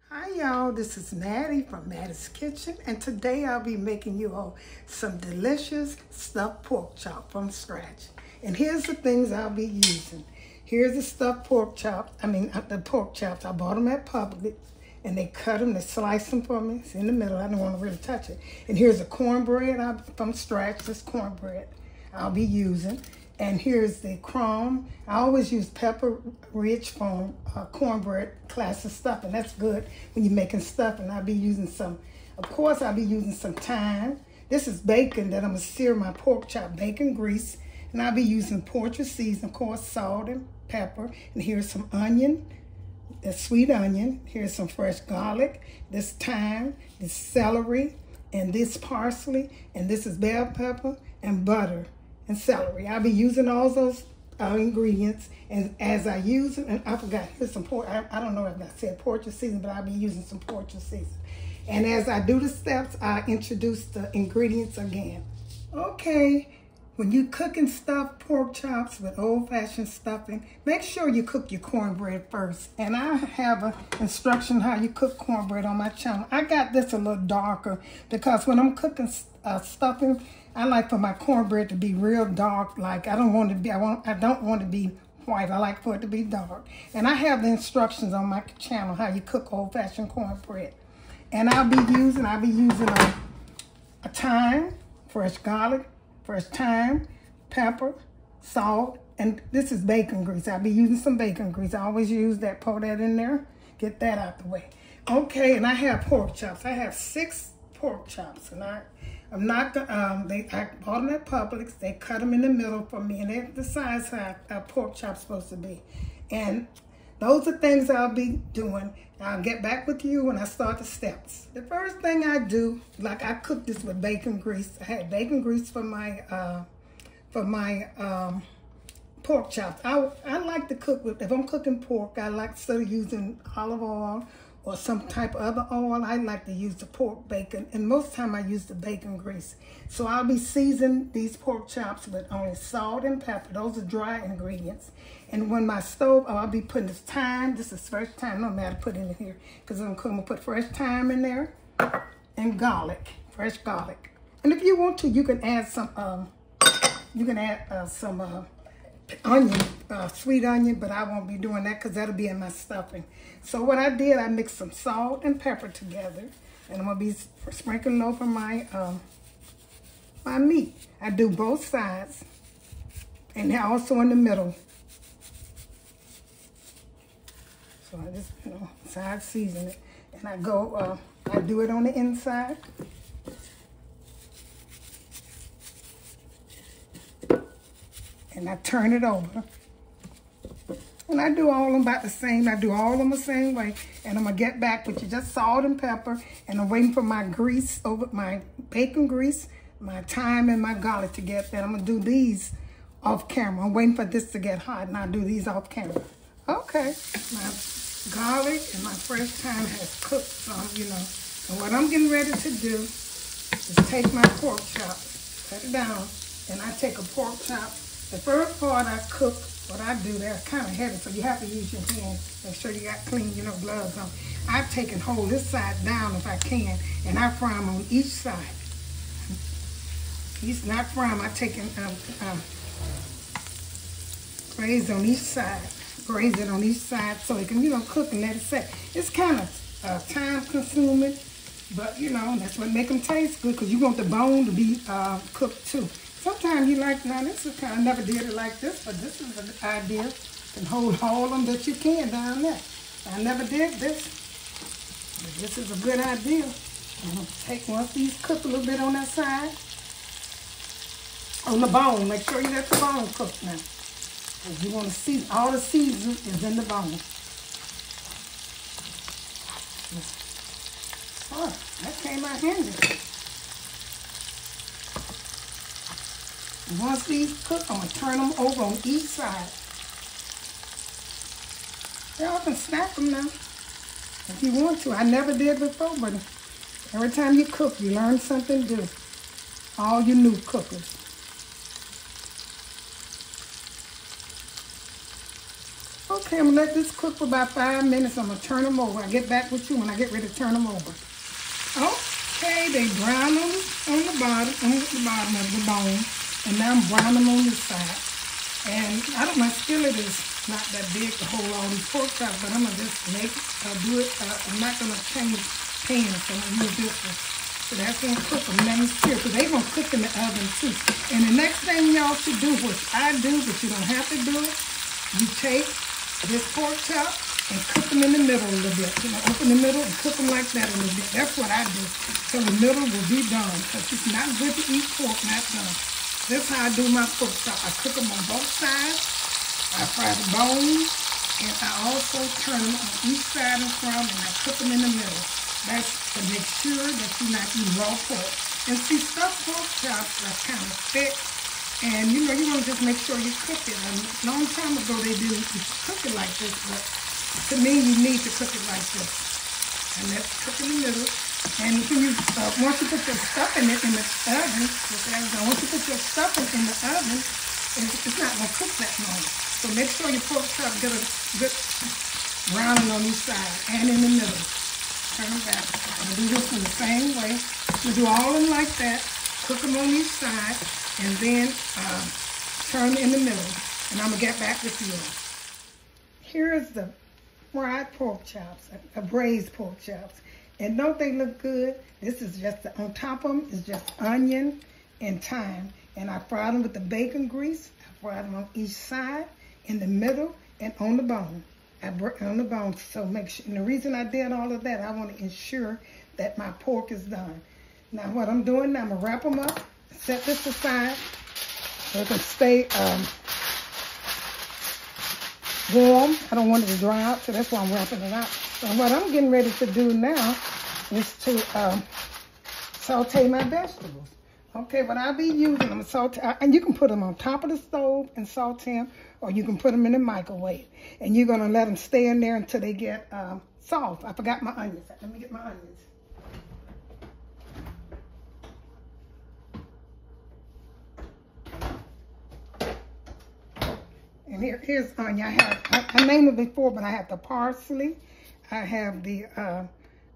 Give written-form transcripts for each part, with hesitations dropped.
Hi y'all, this is Mattie from Mattie's Kitchen, and today I'll be making you all some delicious stuffed pork chop from scratch. And here's the things I'll be using. Here's the stuffed pork chops, the pork chops. I bought them at Publix, and they cut them, they slice them for me. It's in the middle, I don't want to really touch it. And here's the cornbread from scratch, this cornbread I'll be using. And here's the crumb. I always use pepperidge from cornbread classic stuffing. That's good when you're making stuffing. I'll be using some, of course, I'll be using some thyme. This is bacon that I'm gonna sear my pork chop, bacon grease. And I'll be using poultry seasoning, of course, salt and pepper. And here's some onion, the sweet onion. Here's some fresh garlic, this thyme, this celery, and this parsley. And this is bell pepper and butter and celery. I'll be using all those ingredients, and as I use it, and I forgot, here's some pork. I don't know if I said poultry season, but I'll be using some poultry season. And as I do the steps, I introduce the ingredients again. Okay, when you cooking stuffed pork chops with old-fashioned stuffing, make sure you cook your cornbread first. And I have an instruction how you cook cornbread on my channel. I got this a little darker because when I'm cooking stuffing, I like for my cornbread to be real dark. Like I don't want to be white. I like for it to be dark. And I have the instructions on my channel how you cook old-fashioned cornbread. And I'll be using a thyme, fresh garlic, fresh thyme, pepper, salt, and this is bacon grease. I'll be using some bacon grease. I always use that, pour that in there, get that out the way. Okay, and I have pork chops. I have 6 pork chops, and I bought them at Publix. They cut them in the middle for me, and they're the size how a pork chop's supposed to be. And those are things I'll be doing. I'll get back with you when I start the steps. The first thing I do, like I cook this with bacon grease. I had bacon grease for my pork chops. I like to cook with, if I'm cooking pork, I like, instead of using olive oil or some type of other oil, I like to use the pork bacon, and most of the time I use the bacon grease. So I'll be seasoning these pork chops with only salt and pepper. Those are dry ingredients. And when my stove, I'll be putting this thyme. This is fresh thyme, no matter put it in here, because I'm going to put fresh thyme in there, and garlic, fresh garlic. And if you want to, you can add some onion, sweet onion, but I won't be doing that because that'll be in my stuffing. So what I did, I mixed some salt and pepper together, and I'm gonna be sprinkling over my my meat. I do both sides, and also in the middle. So I just, side season it, and I go, I do it on the inside. And I turn it over. And I do all of them about the same. I do all of them the same way. And I'm going to get back with you. Just salt and pepper. And I'm waiting for my grease, over my bacon grease, my thyme, and my garlic to get that. I'm going to do these off camera. I'm waiting for this to get hot, and I'll do these off camera. Okay. My garlic and my fresh thyme has cooked some, And what I'm getting ready to do is take my pork chop, cut it down, and I take a pork chop. The first part I cook, what I do, they're kind of heavy, so you have to use your hand. Make sure you got clean, gloves on. I take and hold this side down if I can, and I fry them on each side. Not fry them, I take and braise on each side. Braise it on each side so it can, cook and let it set. It's kind of time consuming, but, that's what make them taste good, because you want the bone to be cooked too. Sometimes you like, now this is I never did it like this, but this is an idea. And hold all of them that you can down there. I never did this, but this is a good idea. I'm going to take one of these, cook a little bit on that side. On the bone, make sure you let the bone cook now. Because you want to see, all the seasoning is in the bone. Oh, that came out handy. And once these cook, I'm going to turn them over on each side. Y'all can snap them now if you want to. I never did before, but every time you cook, you learn something new. All you new cookers. Okay, I'm gonna let this cook for about 5 minutes. I'm gonna turn them over. I'll get back with you when I get ready to turn them over. Okay, they brown on the bottom of the bone. And now I'm browning them on this side. And I don't, my skillet is not that big to hold all these pork chops, but I'm gonna just do it. I'm not gonna change pans, so I'm gonna use this one. So that's gonna cook them. Let me stir, because they're gonna cook in the oven too. And the next thing y'all should do, which I do, but you don't have to do it, you take this pork chop and cook them in the middle a little bit. You know, open the middle and cook them like that a little bit. That's what I do. So the middle will be done, because it's not good to eat pork not done. This is how I do my pork chop. I cook them on both sides. I fry the bones, and I also turn them on each side and from, and I cook them in the middle. That's to make sure that you're not eating raw pork. And see, stuffed pork chops are kind of thick, and you know, you want to just make sure you cook it. A long time ago they didn't cook it like this, but to me, you need to cook it like this. And let's cook in the middle. And when you, once you put your stuffing in the oven, once you put your stuffing in the oven, it's not going to cook that long. So make sure your pork chop get a good browning on each side and in the middle. Turn them back. I'm going to do this in the same way. We do all of them like that. Cook them on each side, and then turn them in the middle. And I'm going to get back with you. Here's the fried pork chops, braised pork chops. And don't they look good? This is just, on top of them is just onion and thyme. And I fried them with the bacon grease. I fried them on each side, in the middle, and on the bone. On the bone, so make sure. And the reason I did all of that, I want to ensure that my pork is done. Now what I'm doing now, I'm going to wrap them up, set this aside, so it can stay warm. I don't want it to dry out, so that's why I'm wrapping it out. So what I'm getting ready to do now is to saute my vegetables. Okay, what I'll be using, I'm saute, and you can put them on top of the stove and saute them, or you can put them in the microwave. And you're gonna let them stay in there until they get soft. I forgot my onions. Let me get my onions. And here's onion. I named it before, but I have the parsley. I have the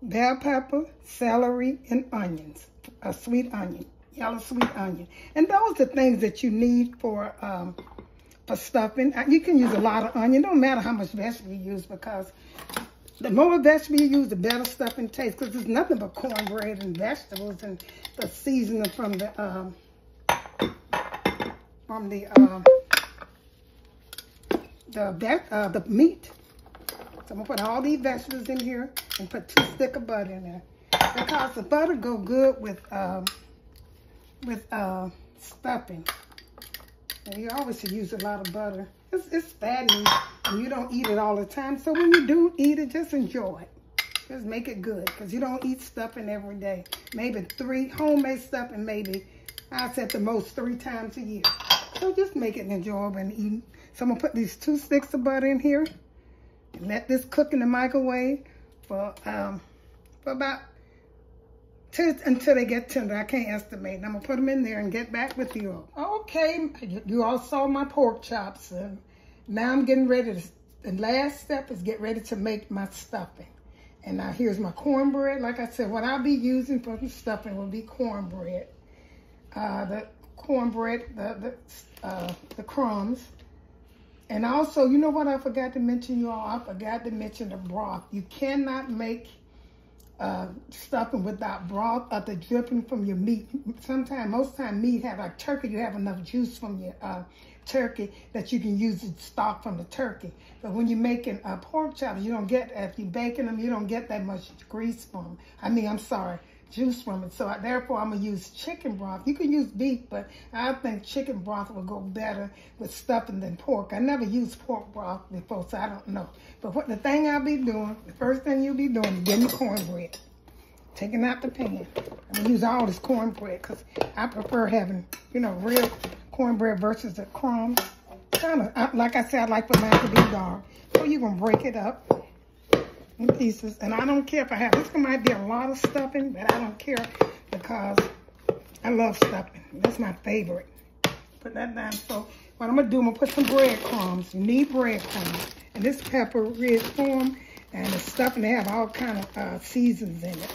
bell pepper, celery, and onions. A sweet onion, yellow sweet onion. And those are things that you need for stuffing. You can use a lot of onion. Don't matter how much vegetable you use, because the more vegetable you use, the better stuffing tastes. Because there's nothing but cornbread and vegetables and the seasoning from the meat. So I'm gonna put all these vegetables in here and put 2 sticks of butter in there, because the butter go good with stuffing. And you always should use a lot of butter. It's fattening, and you don't eat it all the time. So when you do eat it, just enjoy it. Just make it good, because you don't eat stuffing every day. Maybe 3 homemade stuffing, maybe I said the most 3 times a year. So just make it enjoyable and eat. So I'm gonna put these 2 sticks of butter in here and let this cook in the microwave for about until they get tender. I can't estimate. And I'm gonna put them in there and get back with you. Okay, you all saw my pork chops. Now I'm getting ready to, the last step is get ready to make my stuffing. And now here's my cornbread. Like I said, what I'll be using for the stuffing will be cornbread. The cornbread, the crumbs. And also, you know what I forgot to mention, you all? I forgot to mention the broth. You cannot make stuffing without broth or the dripping from your meat. Most time meat have, like turkey, you have enough juice from your turkey that you can use the stock from the turkey. But when you're making pork chops, you don't get, if you're baking them, you don't get that much grease from them. Juice from it. So therefore, I'm gonna use chicken broth. You can use beef, but I think chicken broth will go better with stuffing than pork. I never used pork broth before, so I don't know. But what the thing I'll be doing, the first thing you'll be doing is getting the cornbread, taking out the pan. I'm gonna use all this cornbread because I prefer having, real cornbread versus the crumbs. Kind of, like I said, I like for mine to be dark. So you're gonna break it up in pieces, and I don't care if I have, this might be a lot of stuffing, but I don't care because I love stuffing. That's my favorite. Put that down. So what I'm going to do, I'm going to put some breadcrumbs. You need breadcrumbs. And this pepperidge form, and the stuffing, they have all kind of seasons in it.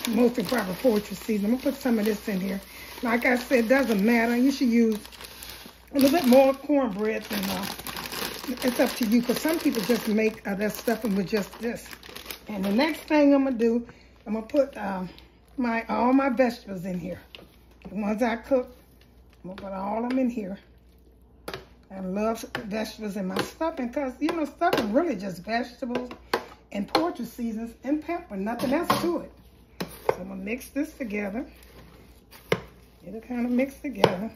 Mostly probably poultry season. I'm going to put some of this in here. Like I said, it doesn't matter. You should use a little bit more cornbread than it's up to you. Because some people just make their stuffing with just this. And the next thing I'm going to do, I'm going to put all my vegetables in here. The ones I cook, I'm going to put all of them in here. I love vegetables in my stuffing because, you know, stuffing really just vegetables and poultry seasons and pepper, nothing else to it. So I'm going to mix this together. It'll kind of mix together.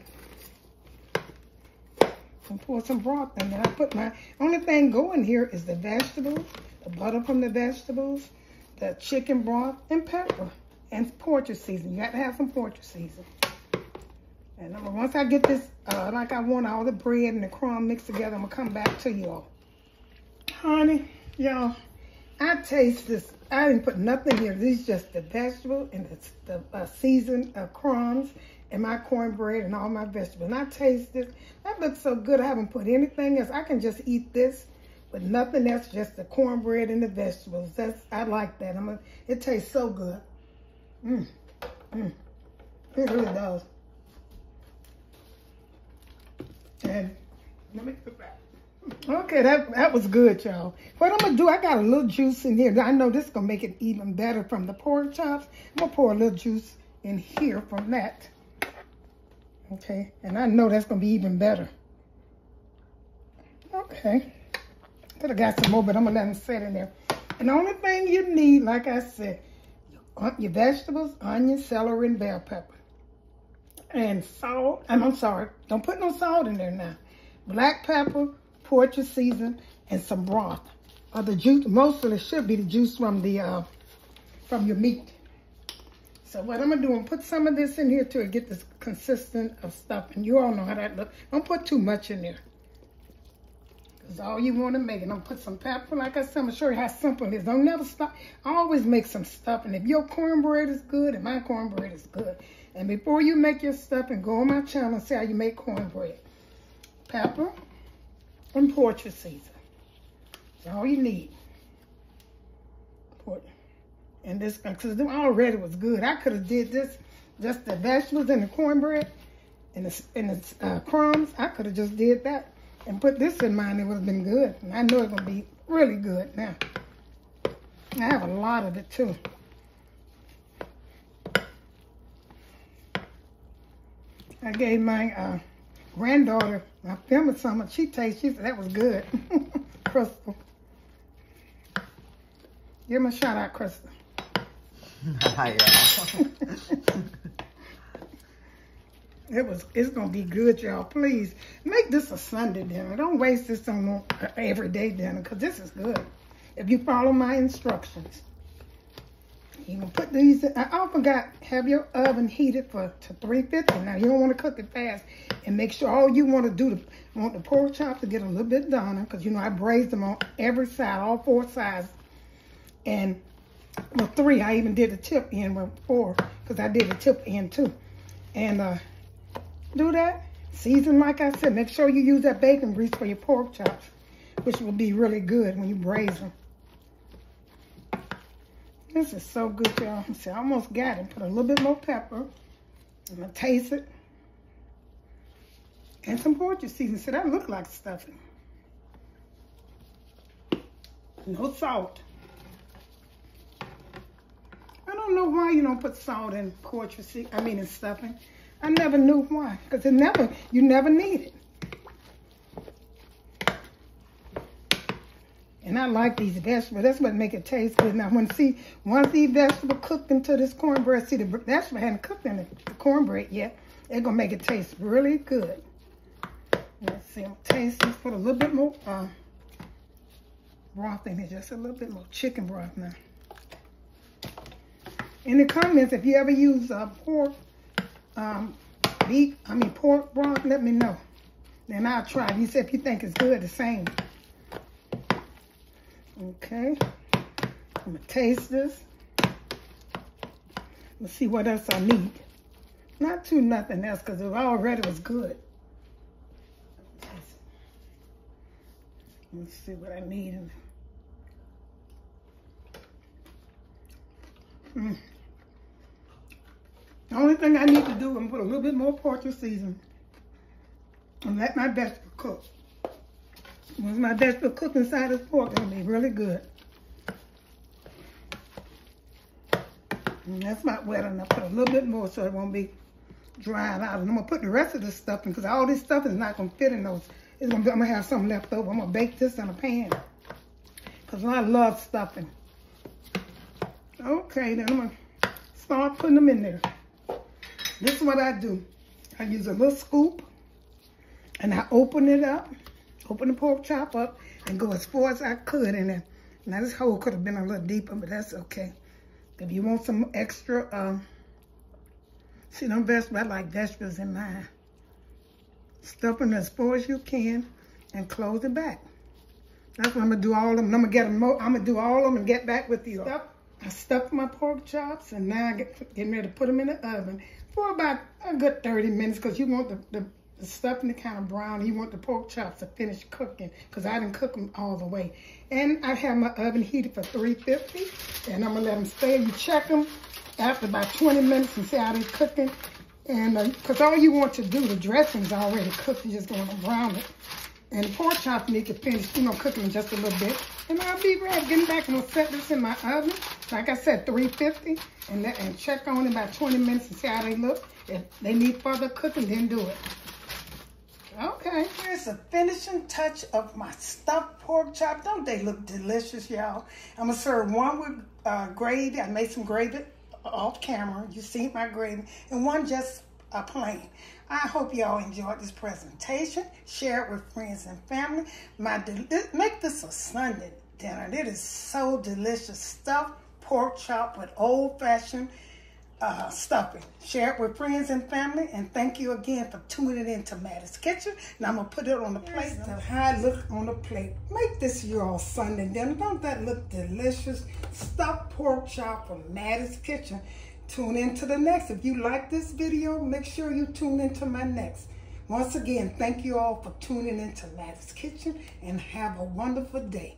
And pour some broth in there. I put my, only thing going here is the vegetables, the butter from the vegetables, the chicken broth, and pepper, and poultry season. You got to have some poultry season. And once I get this, like I want all the bread and the crumb mixed together, I'm going to come back to y'all. Honey, y'all, I taste this. I didn't put nothing here. This is just the vegetable and the seasoned crumbs and my cornbread and all my vegetables. And I taste this. That looks so good. I haven't put anything else. I can just eat this with nothing else, just the cornbread and the vegetables. I like that. It tastes so good. It really does. And let me put that. Okay, that was good, y'all. What I'm going to do, I got a little juice in here. I know this is going to make it even better from the pork chops. I'm going to pour a little juice in here from that. Okay, and I know that's going to be even better. Okay. Could have got some more, but I'm going to let them sit in there. And the only thing you need, like I said, your vegetables, onion, celery, and bell pepper. And salt. I'm sorry, don't put no salt in there now. Black pepper, poultry season, and some broth. Or the juice, most of it should be the juice from your meat. So what I'm gonna do, I'm gonna put some of this in here to get this consistent of stuff. And you all know how that looks. Don't put too much in there. Because all you want to make it. I'm gonna put some pepper. Like I said, I'm gonna show you how simple it is. Don't never stop. I always make some stuff. And if your cornbread is good and my cornbread is good. And before you make your stuff, and go on my channel and see how you make cornbread. Pepper and poultry season. That's all you need. And this, because it already was good. I could have did this, just the vegetables and the cornbread and the crumbs. I could have just did that and put this in mine. It would have been good. And I know it's going to be really good now. I have a lot of it too. I gave my granddaughter, I filmed some, she tasted, she said that was good. Crystal. Give him a shout out, Crystal. Hi, y'all. It's gonna be good, y'all. Please make this a Sunday dinner. Don't waste this on no everyday dinner, because this is good. If you follow my instructions. You can put these in. I forgot, have your oven heated to 350. Now, you don't want to cook it fast. And make sure all you want to do, want the pork chops to get a little bit done. Because, you know, I braised them on every side, all 4 sides. And, well, 3. I even did the tip end with 4. Because I did the tip end, too. And do that. Season, like I said. Make sure you use that bacon grease for your pork chops. Which will be really good when you braise them. This is so good, y'all. See, I almost got it. Put a little bit more pepper. I'm going to taste it. And some poultry seasoning. See, that look like stuffing. No salt. I don't know why you don't put salt in poultry seasoning. In stuffing. I never knew why. Because you never need it. And I like these vegetables. That's what make it taste good. Now, once these vegetables cooked into this cornbread, see, the vegetable hadn't cooked in the cornbread yet. They're going to make it taste really good. Let's see, I'm going to taste this. Put a little bit more broth in here. Just a little bit more chicken broth now. In the comments, if you ever use pork broth, let me know. Then I'll try it. You said if you think it's good, the same. Okay, I'm going to taste this. Let's see what else I need. Not nothing else, because it already was good. Let's see what I need. The only thing I need to do is put a little bit more poultry seasoning and let my vegetable cook. Once my vegetable cook inside this pork, it'll be really good. And that's not wet enough. Put a little bit more so it won't be dried out. And I'm gonna put the rest of this stuff in because all this stuff is not gonna fit in those. I'm gonna have something left over. I'm gonna bake this in a pan because I love stuffing. Okay, then I'm gonna start putting them in there. This is what I do. I use a little scoop and I open it up, open the pork chop up and go as far as I could in it. Now this hole could have been a little deeper, but that's okay. If you want some extra, see them vegetables, I like vegetables in mine. Stuff them as far as you can and close it back. That's what I'm gonna do all of them. I'm gonna do all of them and get back with you. I stuffed my pork chops and now I'm getting ready to put them in the oven for about a good 30 minutes because you want the stuffing to kind of brown. You want the pork chops to finish cooking because I didn't cook them all the way. And I have my oven heated for 350 and I'm gonna let them stay. You check them after about 20 minutes and see how they're cooking. And because all you want to do, the dressing's already cooked. You just want to brown it. And the pork chops need to finish, cooking just a little bit. And I'll be ready. Getting back and we'll set this in my oven. Like I said, 350. And check on it about 20 minutes and see how they look. If they need further cooking, then do it. Okay. Here's the finishing touch of my stuffed pork chop. Don't they look delicious, y'all? I'm going to serve one with gravy. I made some gravy off camera. You see my gravy. And one just plain. I hope y'all enjoyed this presentation. Share it with friends and family. Make this a Sunday dinner. It is so delicious. Stuffed pork chop with old-fashioned stuffing. Share it with friends and family. And thank you again for tuning in to Mattie's Kitchen. Now I'm going to put it on the plate. That's how it looks on the plate. Make this your Sunday dinner. Don't that look delicious? Stuffed pork chop from Mattie's Kitchen. Tune into the next. If you like this video, make sure you tune into my next. Once again, thank you all for tuning into Mattie's Kitchen and have a wonderful day.